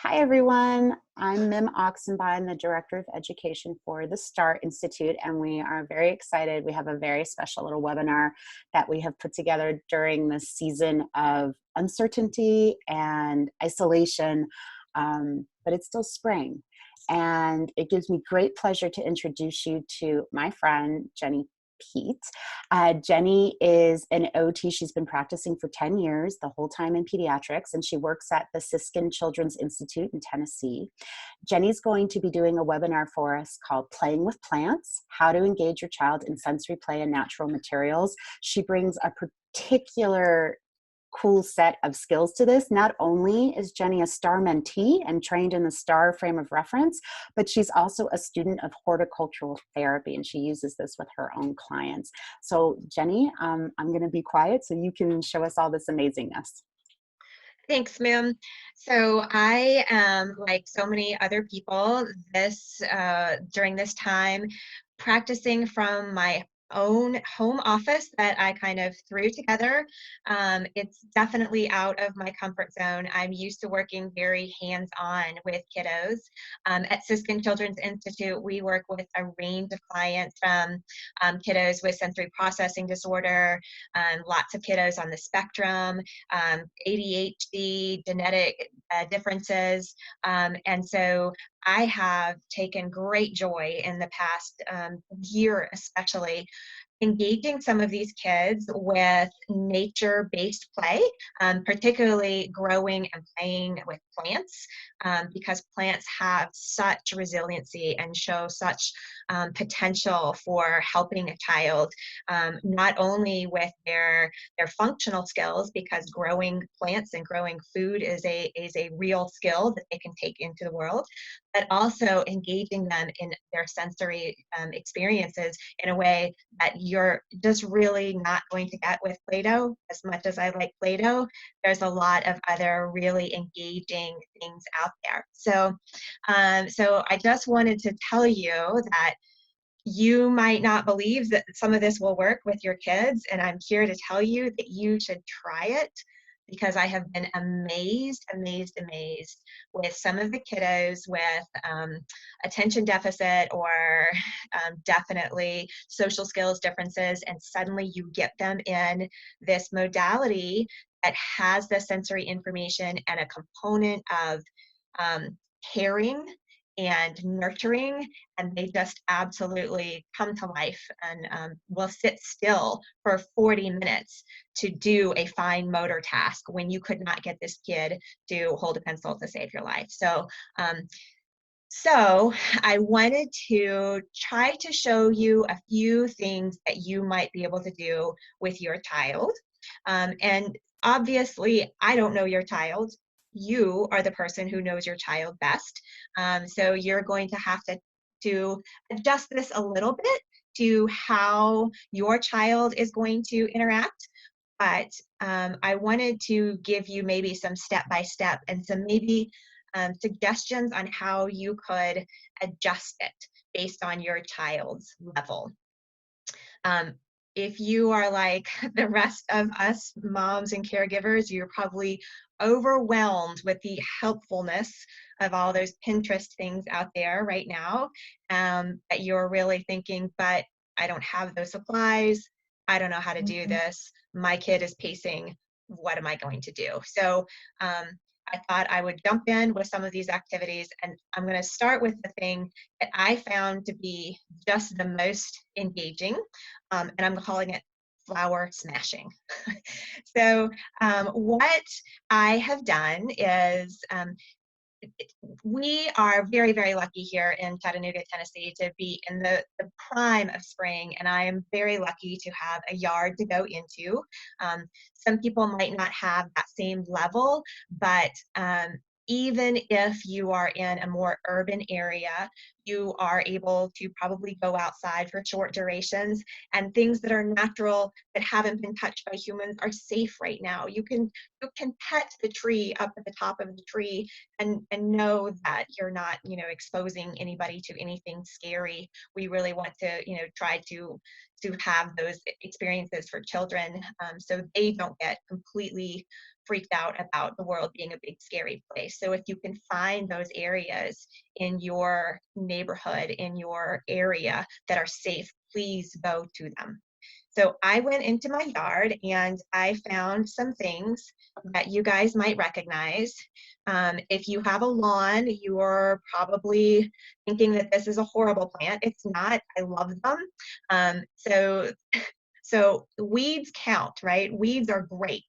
Hi, everyone. I'm Mim Oxenbein, the Director of Education for the STAR Institute, and we are very excited. We have a very special little webinar that we have put together during this season of uncertainty and isolation, but it's still spring. And it gives me great pleasure to introduce you to my friend, Jenny Peet. Jenny is an OT. She's been practicing for 10 years, the whole time in pediatrics, and she works at the Siskin Children's Institute in Tennessee. Jenny's going to be doing a webinar for us called Playing with Plants, How to Engage Your Child in Sensory Play and Natural Materials. She brings a particular cool set of skills to this. Not only is Jenny a STAR mentee and trained in the STAR frame of reference, but she's also a student of horticultural therapy, and she uses this with her own clients. So Jenny, I'm going to be quiet so you can show us all this amazingness. Thanks, ma'am. So I am, like so many other people, during this time, practicing from my own home office that I kind of threw together. It's definitely out of my comfort zone. I'm used to working very hands-on with kiddos. At Siskin Children's Institute, we work with a range of clients from kiddos with sensory processing disorder, lots of kiddos on the spectrum, ADHD, genetic differences. And so I have taken great joy in the past year, especially engaging some of these kids with nature-based play, particularly growing and playing with plants, because plants have such resiliency and show such potential for helping a child, not only with their functional skills, because growing plants and growing food is a real skill that they can take into the world, but also engaging them in their sensory experiences in a way that you're just really not going to get with Play-Doh. As much as I like Play-Doh, there's a lot of other really engaging things out there. So I just wanted to tell you that you might not believe that some of this will work with your kids, and I'm here to tell you that you should try it, because I have been amazed with some of the kiddos with attention deficit or definitely social skills differences, and suddenly you get them in this modality that has the sensory information and a component of caring and nurturing, and they just absolutely come to life and will sit still for 40 minutes to do a fine motor task when you could not get this kid to hold a pencil to save your life. So I wanted to try to show you a few things that you might be able to do with your child. And obviously, I don't know your child. You are the person who knows your child best. So you're going to have to adjust this a little bit to how your child is going to interact. But I wanted to give you maybe some step-by-step and some maybe suggestions on how you could adjust it based on your child's level. Um, if you are like the rest of us moms and caregivers, you're probably overwhelmed with the helpfulness of all those Pinterest things out there right now, that you're really thinking, but I don't have those supplies. I don't know how to do this. My kid is pacing. What am I going to do? So um, I thought I would jump in with some of these activities, and I'm going to start with the thing that I found to be just the most engaging, and I'm calling it flower smashing. What I have done is we are very, very lucky here in Chattanooga, Tennessee, to be in the prime of spring, and I am very lucky to have a yard to go into. Some people might not have that same level, but even if you are in a more urban area, you are able to probably go outside for short durations, and things that are natural that haven't been touched by humans are safe right now. You can pet the tree up at the top of the tree and know that you're not, exposing anybody to anything scary. We really want to, try to have those experiences for children, so they don't get completely freaked out about the world being a big scary place. So if you can find those areas in your neighborhood, in your area that are safe, please go to them. So I went into my yard and I found some things that you guys might recognize. If you have a lawn, you're probably thinking that this is a horrible plant. It's not. I love them. So weeds count, right? Weeds are great.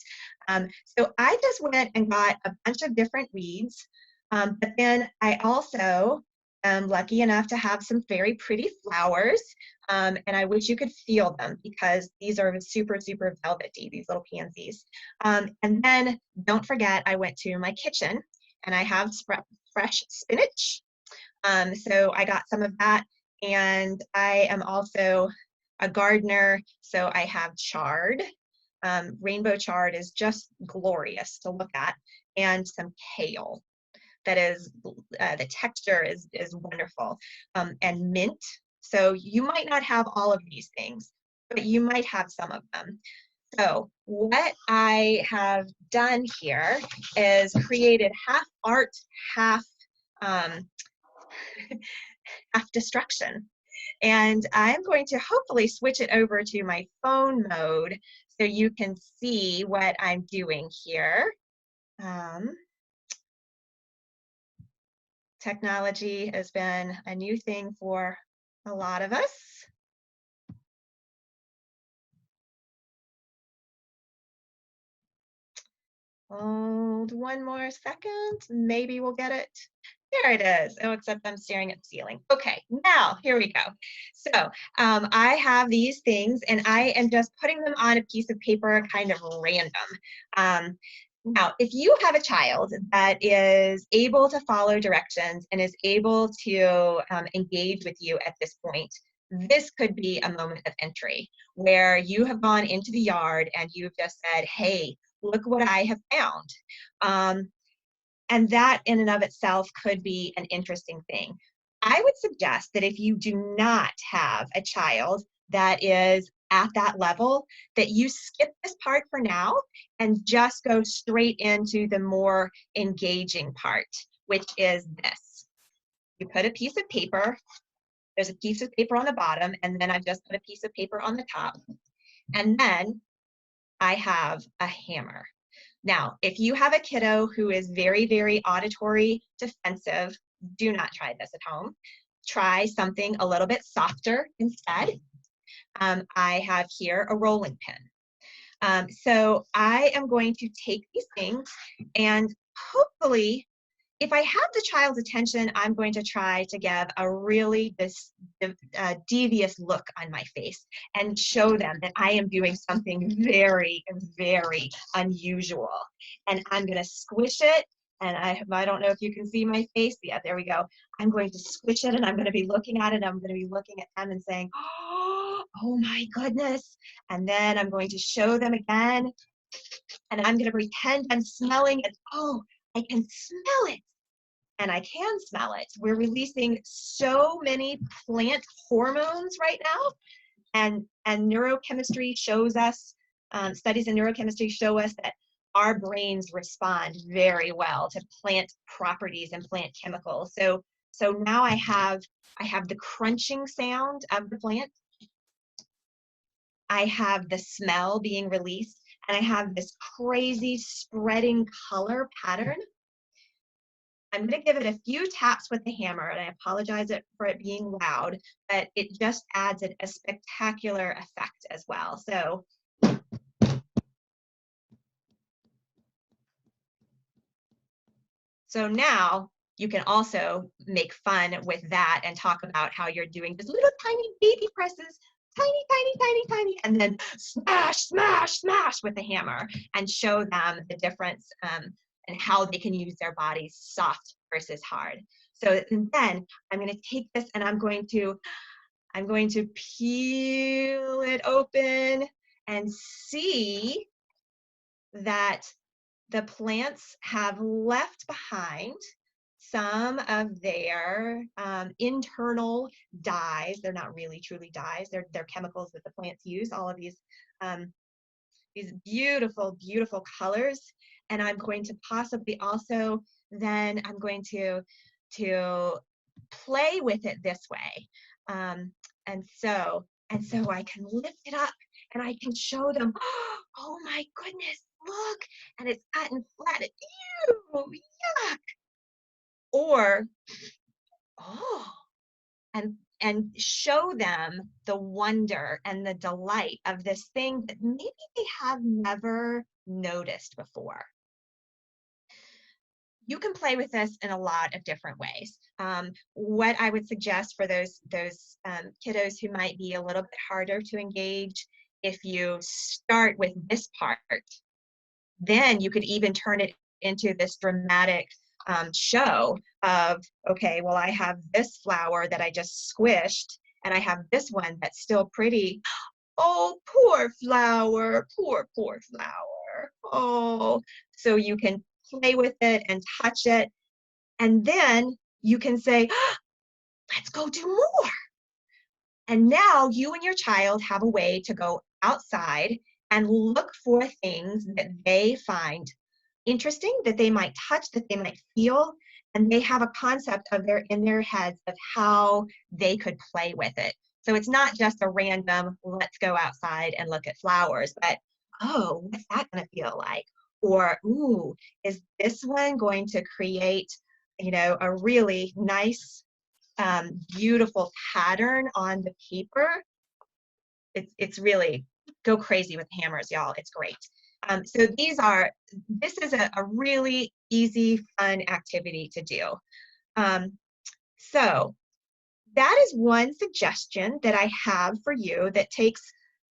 So I just went and got a bunch of different weeds, but then I also am lucky enough to have some very pretty flowers, and I wish you could feel them because these are super, super velvety, these little pansies. And then don't forget, I went to my kitchen and I have fresh spinach. So I got some of that, and I am also a gardener, so I have chard. Rainbow chard is just glorious to look at, and some kale. That is, the texture is wonderful, and mint. So you might not have all of these things, but you might have some of them. So what I have done here is created half art, half um, half destruction. And I'm going to hopefully switch it over to my phone mode so you can see what I'm doing here. Technology has been a new thing for a lot of us. Hold one more second, maybe we'll get it. There it is. Oh, except I'm staring at the ceiling. Okay, now here we go. So I have these things and I am just putting them on a piece of paper, kind of random. Now, if you have a child that is able to follow directions and is able to engage with you at this point, this could be a moment of entry where you have gone into the yard and you've just said, hey, look what I have found. And that in and of itself could be an interesting thing. I would suggest that if you do not have a child that is at that level, that you skip this part for now and just go straight into the more engaging part, which is this. You put a piece of paper, there's a piece of paper on the bottom, and then I've just put a piece of paper on the top. And then I have a hammer. Now, if you have a kiddo who is very, very auditory defensive, do not try this at home. Try something a little bit softer instead. I have here a rolling pin. So I am going to take these things and hopefully, if I have the child's attention, I'm going to try to give a really devious look on my face and show them that I am doing something very, very unusual. And I'm going to squish it. And I don't know if you can see my face. Yeah, there we go. I'm going to squish it and I'm going to be looking at it. I'm going to be looking at them and saying, oh my goodness. And then I'm going to show them again. And I'm going to pretend I'm smelling it. Oh, I can smell it. And I can smell it. We're releasing so many plant hormones right now. And neurochemistry shows us, studies in neurochemistry show us that our brains respond very well to plant properties and plant chemicals. So now I have the crunching sound of the plant. I have the smell being released, and I have this crazy spreading color pattern. I'm going to give it a few taps with the hammer, and I apologize for it being loud, but it just adds a spectacular effect as well. So now you can also make fun with that and talk about how you're doing just little tiny baby presses, tiny, tiny, tiny, tiny, and then smash, smash, smash with the hammer and show them the difference and how they can use their bodies soft versus hard. So then I'm going to take this and I'm going to peel it open and see that the plants have left behind some of their internal dyes. They're not really truly dyes. They're chemicals that the plants use. All of these beautiful, beautiful colors. and I'm going to possibly also, then I'm going to play with it this way. Um, and so I can lift it up and I can show them, oh my goodness, look, and it's gotten flat. Ew, yuck. Or, oh, and show them the wonder and the delight of this thing that maybe they have never noticed before. You can play with this in a lot of different ways. What I would suggest for those kiddos who might be a little bit harder to engage, if you start with this part, then you could even turn it into this dramatic show of, okay, well, I have this flower that I just squished, and I have this one that's still pretty. Oh, poor flower, poor flower. Oh, so you can play with it and touch it. And then you can say, let's go do more. And now you and your child have a way to go outside and look for things that they find interesting, that they might touch, that they might feel, and they have a concept of their in their heads of how they could play with it. So it's not just a random, let's go outside and look at flowers, but oh, what's that going to feel like? Or, ooh, is this one going to create, a really nice, beautiful pattern on the paper? It's really, go crazy with hammers, y'all. It's great. So this is a really easy, fun activity to do. So that is one suggestion that I have for you that takes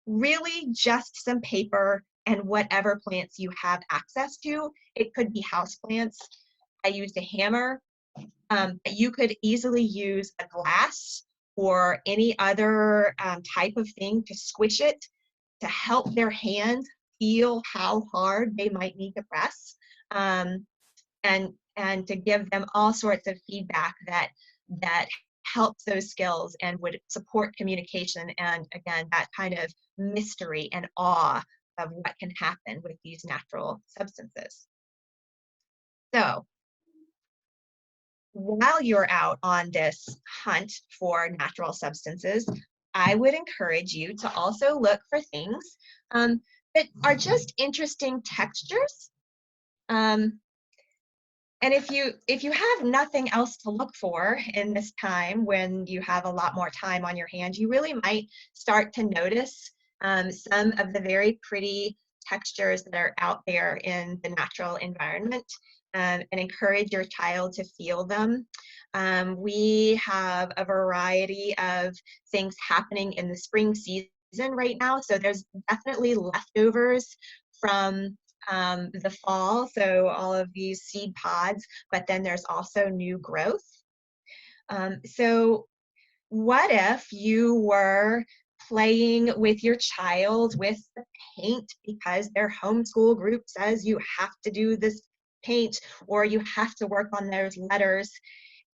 really just some paper and whatever plants you have access to. It could be house plants. I used a hammer. You could easily use a glass or any other type of thing to squish it to help their hands feel how hard they might need to press, um, and to give them all sorts of feedback that helps those skills and would support communication, and again, that kind of mystery and awe of what can happen with these natural substances. So while you're out on this hunt for natural substances, I would encourage you to also look for things that are just interesting textures. Um, and if you have nothing else to look for in this time when you have a lot more time on your hands, you really might start to notice some of the very pretty textures that are out there in the natural environment, and encourage your child to feel them. We have a variety of things happening in the spring season right now, so there's definitely leftovers from the fall, so all of these seed pods, but then there's also new growth. So what if you were playing with your child with the paint because their homeschool group says you have to do this paint or you have to work on those letters,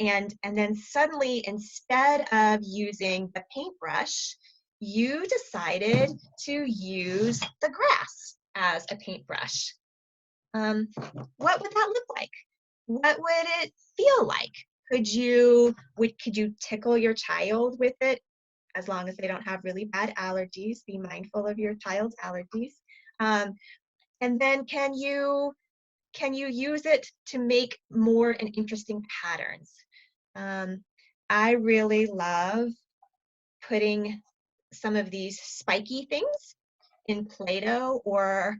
and then suddenly, instead of using the paintbrush, you decided to use the grass as a paintbrush. What would that look like? What would it feel like? Could you tickle your child with it, as long as they don't have really bad allergies? Be mindful of your child's allergies. And then can you use it to make more and interesting patterns? I really love putting some of these spiky things in Play-Doh or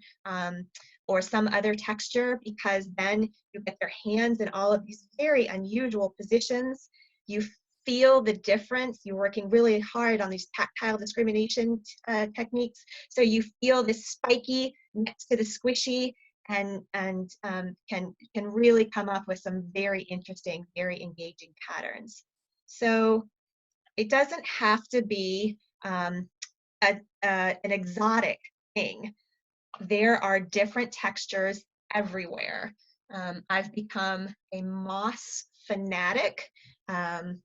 some other texture, because then you get their hands in all of these very unusual positions. You feel the difference. You're working really hard on these tactile discrimination techniques. So you feel this spiky next to the squishy, and can really come up with some very interesting, very engaging patterns. So it doesn't have to be an exotic thing. There are different textures everywhere. I've become a moss fanatic, and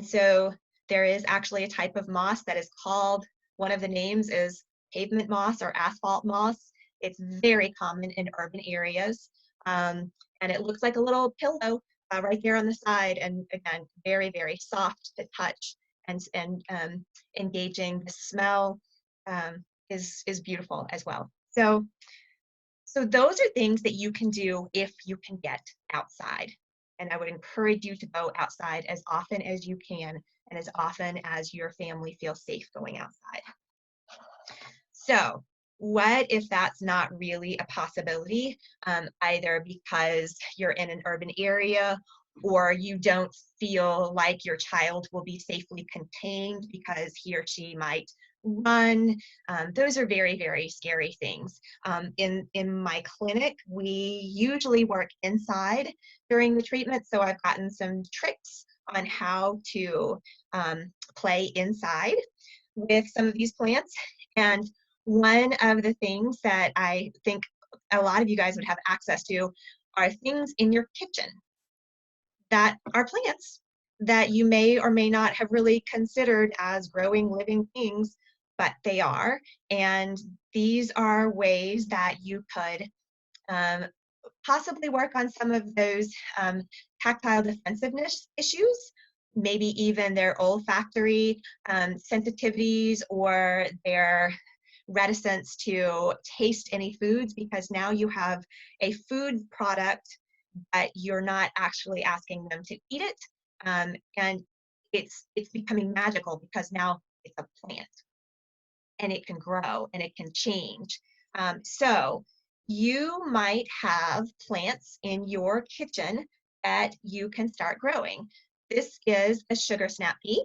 so there is actually a type of moss that is called, one of the names is pavement moss or asphalt moss. It's very common in urban areas. And it looks like a little pillow right there on the side. And again, very, very soft to touch and engaging. The smell is beautiful as well. So those are things that you can do if you can get outside. And I would encourage you to go outside as often as you can and as often as your family feels safe going outside. So what if that's not really a possibility, either because you're in an urban area or you don't feel like your child will be safely contained because he or she might run. Those are very, very scary things. In my clinic, we usually work inside during the treatment, so I've gotten some tricks on how to play inside with some of these plants. And one of the things that I think a lot of you guys would have access to are things in your kitchen that are plants that you may or may not have really considered as growing living things, but they are. And these are ways that you could um, possibly work on some of those tactile defensiveness issues, maybe even their olfactory sensitivities or their reticence to taste any foods, because now you have a food product but you're not actually asking them to eat it. And it's becoming magical because now it's a plant and it can grow and it can change. So you might have plants in your kitchen that you can start growing. This is a sugar snap pea.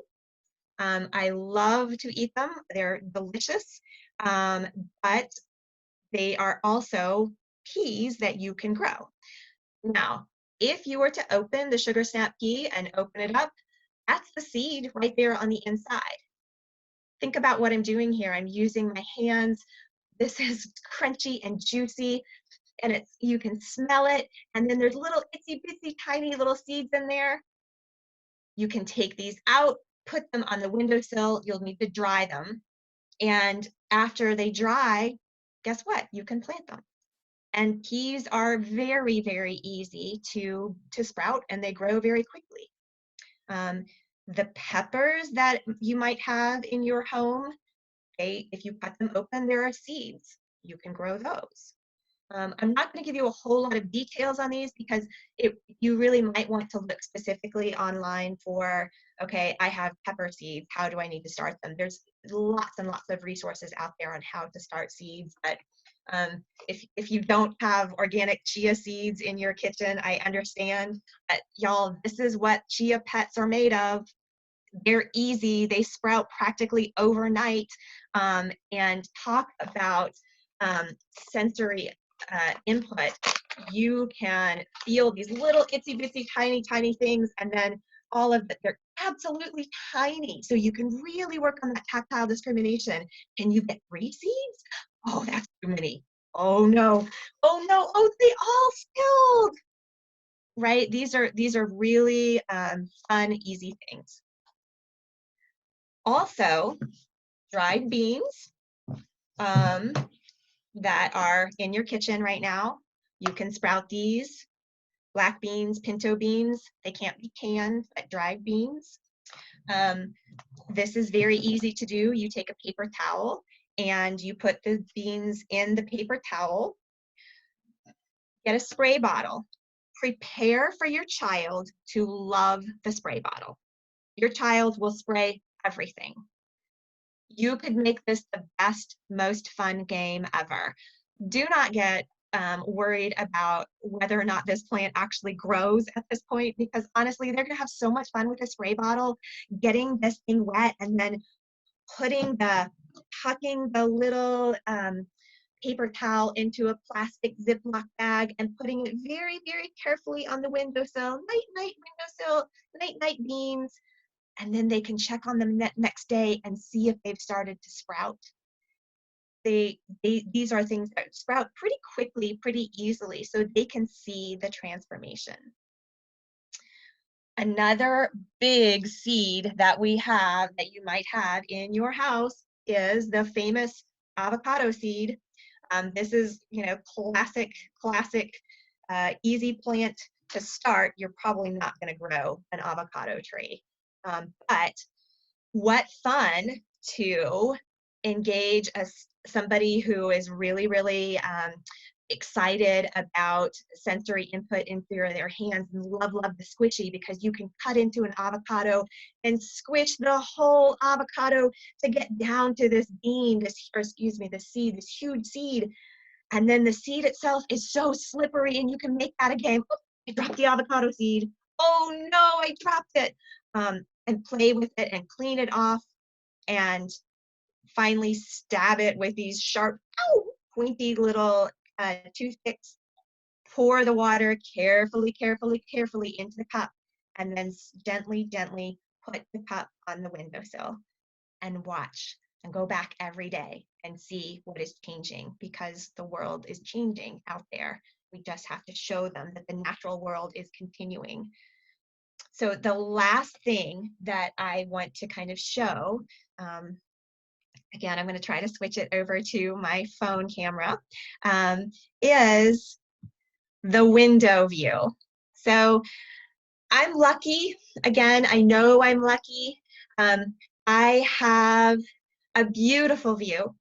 I love to eat them. They're delicious, but they are also peas that you can grow. Now, if you were to open the sugar snap pea and open it up, that's the seed right there on the inside. Think about what I'm doing here. I'm using my hands. This is crunchy and juicy, and you can smell it. And then there's little itsy bitsy tiny little seeds in there. You can take these out, put them on the windowsill. You'll need to dry them. And after they dry, guess what? You can plant them. And peas are very, very easy to sprout, and they grow very quickly. The peppers that you might have in your home, okay, if you cut them open, there are seeds. You can grow those. I'm not going to give you a whole lot of details on these because you really might want to look specifically online for, okay, I have pepper seeds. How do I need to start them? There's lots and lots of resources out there on how to start seeds. But if you don't have organic chia seeds in your kitchen, I understand. But y'all, this is what chia pets are made of. They're easy. They sprout practically overnight. And talk about sensory input. You can feel these little itsy bitsy tiny, tiny things, and then all of they're absolutely tiny. So you can really work on that tactile discrimination. Can you get 3 seeds? Oh, that's too many. Oh no. Oh no. Oh, they all spilled. Right? These are really fun, easy things. Also, dried beans that are in your kitchen right now. You can sprout these. Black beans, pinto beans, they can't be canned, but dried beans. This is very easy to do. You take a paper towel and you put the beans in the paper towel. Get a spray bottle. Prepare for your child to love the spray bottle. Your child will spray everything. You could make this the best, most fun game ever. Do not get worried about whether or not this plant actually grows at this point, because honestly, they're going to have so much fun with a spray bottle, getting this thing wet and then tucking the little paper towel into a plastic Ziploc bag and putting it very, very carefully on the windowsill. Night, night, windowsill, night, night beans. And then they can check on them next day and see if they've started to sprout. These are things that sprout pretty quickly, pretty easily, so they can see the transformation. Another big seed that we have that you might have in your house is the famous avocado seed. This is, classic easy plant to start, you're probably not going to grow an avocado tree. But what fun to engage somebody who is really, really excited about sensory input into their hands and love the squishy, because you can cut into an avocado and squish the whole avocado to get down to this bean, this seed, this huge seed. And then the seed itself is so slippery, and you can make that a game. Oh, I dropped the avocado seed. Oh no, I dropped it. And play with it and clean it off, and finally stab it with these sharp, ow, pointy little toothpicks. Pour the water carefully, carefully, carefully into the cup, and then gently, gently put the cup on the windowsill and watch, and go back every day and see what is changing, because the world is changing out there. We just have to show them that the natural world is continuing. So the last thing that I want to kind of show, again, I'm going to try to switch it over to my phone camera, is the window view. So I'm lucky. Again, I know I'm lucky. I have a beautiful view.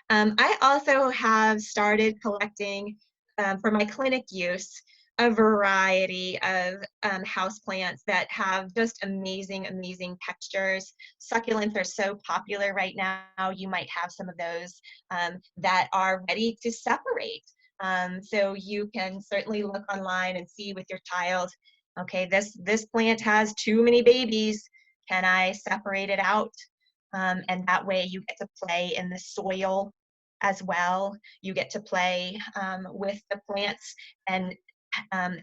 I also have started collecting, for my clinic use, a variety of houseplants that have just amazing, amazing textures. Succulents are so popular right now. You might have some of those that are ready to separate. So you can certainly look online and see with your child, okay, this plant has too many babies. Can I separate it out? And that way you get to play in the soil as well. You get to play with the plants and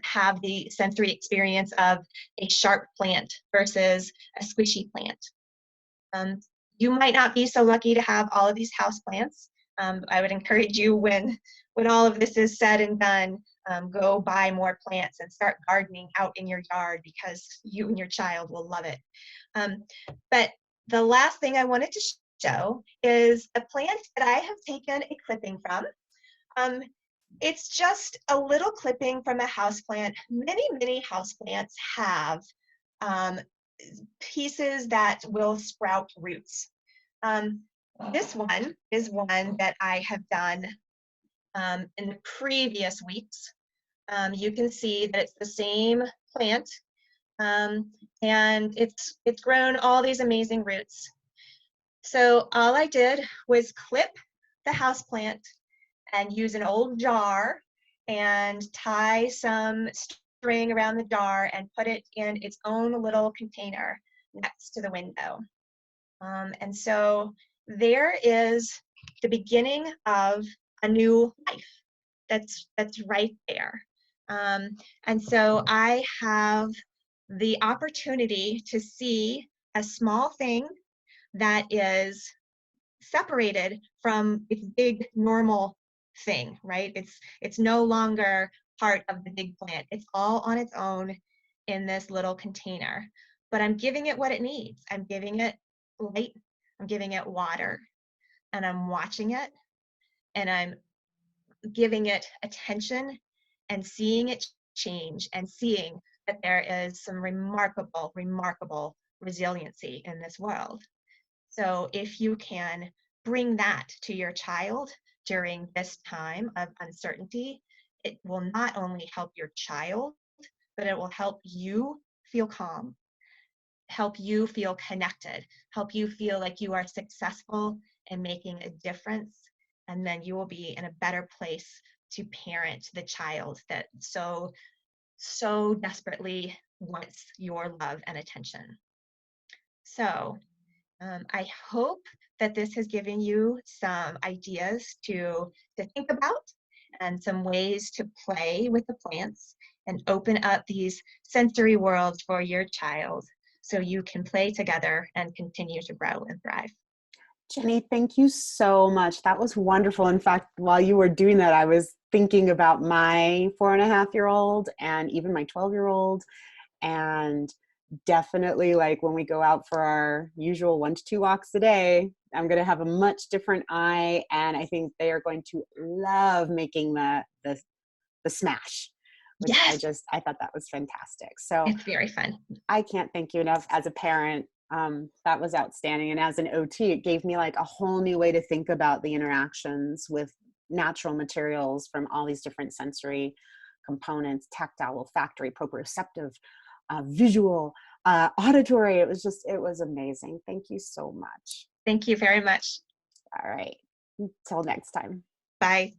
have the sensory experience of a sharp plant versus a squishy plant. You might not be so lucky to have all of these house plants. I would encourage you, when all of this is said and done, go buy more plants and start gardening out in your yard, because you and your child will love it. But the last thing I wanted to show is a plant that I have taken a clipping from. It's just a little clipping from a houseplant. Many houseplants have pieces that will sprout roots. This one is one that I have done in the previous weeks. You can see that it's the same plant, and it's grown all these amazing roots. So all I did was clip the houseplant and use an old jar and tie some string around the jar and put it in its own little container next to the window. And so there is the beginning of a new life that's right there. And so I have the opportunity to see a small thing that is separated from its big normal thing, right? It's no longer part of the big plant. It's all on its own in this little container. But I'm giving it what it needs. I'm giving it light, I'm giving it water, and I'm watching it, and I'm giving it attention and seeing it change, and seeing that there is some remarkable, remarkable resiliency in this world. So if you can bring that to your child during this time of uncertainty, it will not only help your child, but it will help you feel calm, help you feel connected, help you feel like you are successful and making a difference. And then you will be in a better place to parent the child that so desperately wants your love and attention. So I hope that this has given you some ideas to think about, and some ways to play with the plants and open up these sensory worlds for your child, so you can play together and continue to grow and thrive. Jenny, thank you so much. That was wonderful. In fact, while you were doing that, I was thinking about my 4.5-year-old and even my 12-year-old. And definitely, like, when we go out for our usual 1 to 2 walks a day, I'm going to have a much different eye. And I think they are going to love making the smash. which Yes, I thought that was fantastic. So it's very fun. I can't thank you enough as a parent. That was outstanding. And as an OT, it gave me like a whole new way to think about the interactions with natural materials from all these different sensory components: tactile, olfactory, proprioceptive, visual, auditory. It was amazing. Thank you so much. Thank you very much. All right. Until next time. Bye.